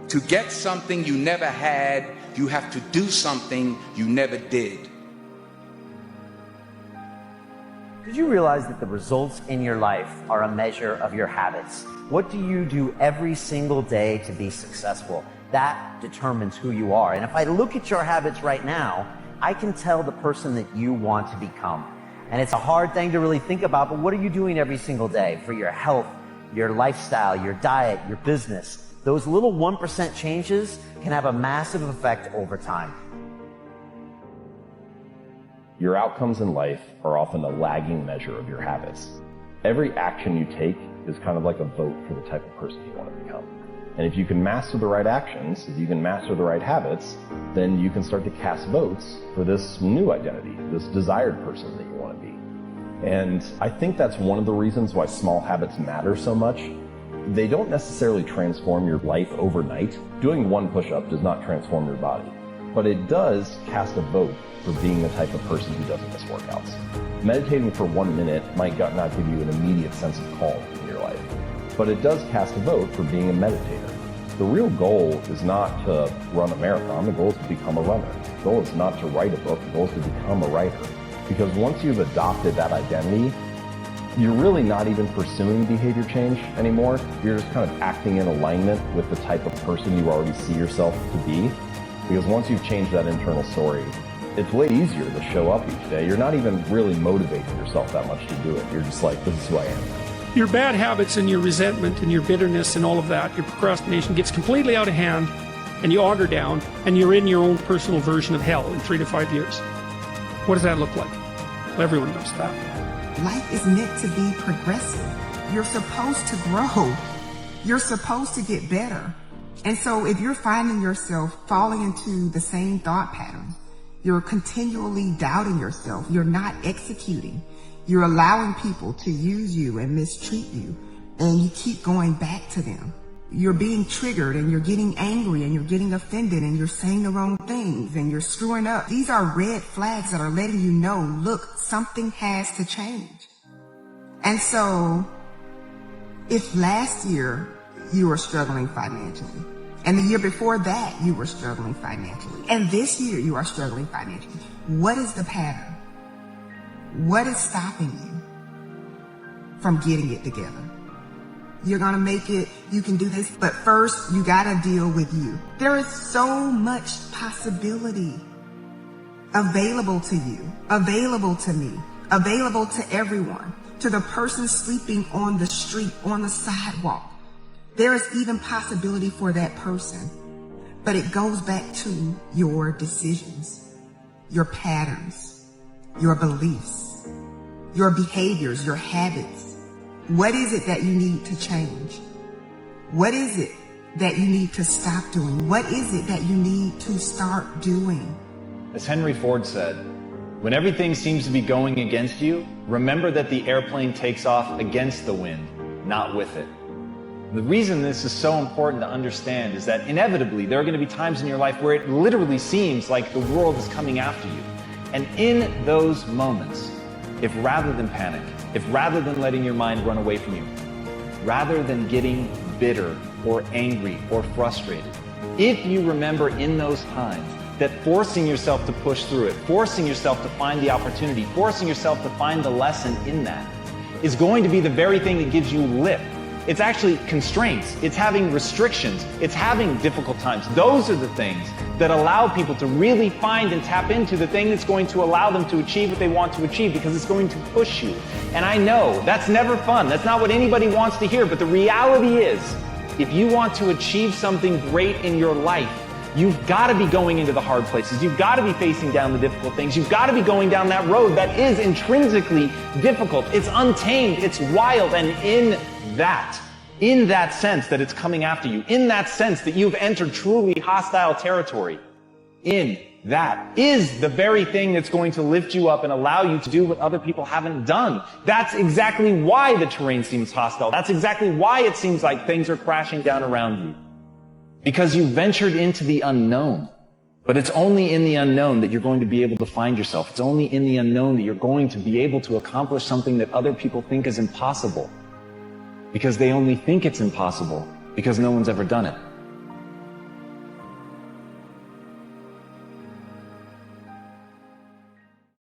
To get something you never had, you have to do something you never did. Did you realize that the results in your life are a measure of your habits? What do you do every single day to be successful? That determines who you are. And if I look at your habits right now, I can tell the person that you want to become. And it's a hard thing to really think about, but what are you doing every single day for your health, your lifestyle, your diet, your business? Those little 1% changes can have a massive effect over time. Your outcomes in life are often a lagging measure of your habits. Every action you take is kind of like a vote for the type of person you want to become. And if you can master the right actions, if you can master the right habits, then you can start to cast votes for this new identity, this desired person that you want to be. And I think that's one of the reasons why small habits matter so much. They don't necessarily transform your life overnight. Doing one push-up does not transform your body, but it does cast a vote for being the type of person who doesn't miss workouts. Meditating for 1 minute might not give you an immediate sense of calm in your life, but it does cast a vote for being a meditator. The real goal is not to run a marathon, the goal is to become a runner. The goal is not to write a book, the goal is to become a writer. Because once you've adopted that identity, you're really not even pursuing behavior change anymore. You're just kind of acting in alignment with the type of person you already see yourself to be. Because once you've changed that internal story, it's way easier to show up each day. You're not even really motivating yourself that much to do it. You're just like, this is who I am. Your bad habits and your resentment and your bitterness and all of that, your procrastination gets completely out of hand and you auger down and you're in your own personal version of hell in 3 to 5 years. What does that look like? Well, everyone knows that. Life is meant to be progressive. You're supposed to grow. You're supposed to get better. And so if you're finding yourself falling into the same thought patterns, you're continually doubting yourself, you're not executing, you're allowing people to use you and mistreat you, and you keep going back to them. You're being triggered and you're getting angry and you're getting offended and you're saying the wrong things and you're screwing up. These are red flags that are letting you know, look, something has to change. And so if last year you were struggling financially, and the year before that you were struggling financially, and this year you are struggling financially, what is the pattern? What is stopping you from getting it together? You're gonna make it, you can do this, but first you gotta deal with you. There is so much possibility available to you, available to me, available to everyone, to the person sleeping on the street, on the sidewalk. There is even possibility for that person, but it goes back to your decisions, your patterns, your beliefs, your behaviors, your habits. What is it that you need to change? What is it that you need to stop doing? What is it that you need to start doing? As Henry Ford said, when everything seems to be going against you, remember that the airplane takes off against the wind, not with it. The reason this is so important to understand is that inevitably there are going to be times in your life where it literally seems like the world is coming after you. And in those moments, if rather than panic, if rather than letting your mind run away from you, rather than getting bitter or angry or frustrated, if you remember in those times that forcing yourself to push through it, forcing yourself to find the opportunity, forcing yourself to find the lesson in that is going to be the very thing that gives you lift. It's actually constraints. It's having restrictions. It's having difficult times. Those are the things that allow people to really find and tap into the thing that's going to allow them to achieve what they want to achieve, because it's going to push you. And I know that's never fun. That's not what anybody wants to hear. But the reality is, if you want to achieve something great in your life, you've got to be going into the hard places. You've got to be facing down the difficult things. You've got to be going down that road that is intrinsically difficult. It's untamed. It's wild. And in that sense that it's coming after you, in that sense that you've entered truly hostile territory, in that is the very thing that's going to lift you up and allow you to do what other people haven't done. That's exactly why the terrain seems hostile. That's exactly why it seems like things are crashing down around you. Because you ventured into the unknown. But it's only in the unknown that you're going to be able to find yourself. It's only in the unknown that you're going to be able to accomplish something that other people think is impossible. Because they only think it's impossible because no one's ever done it.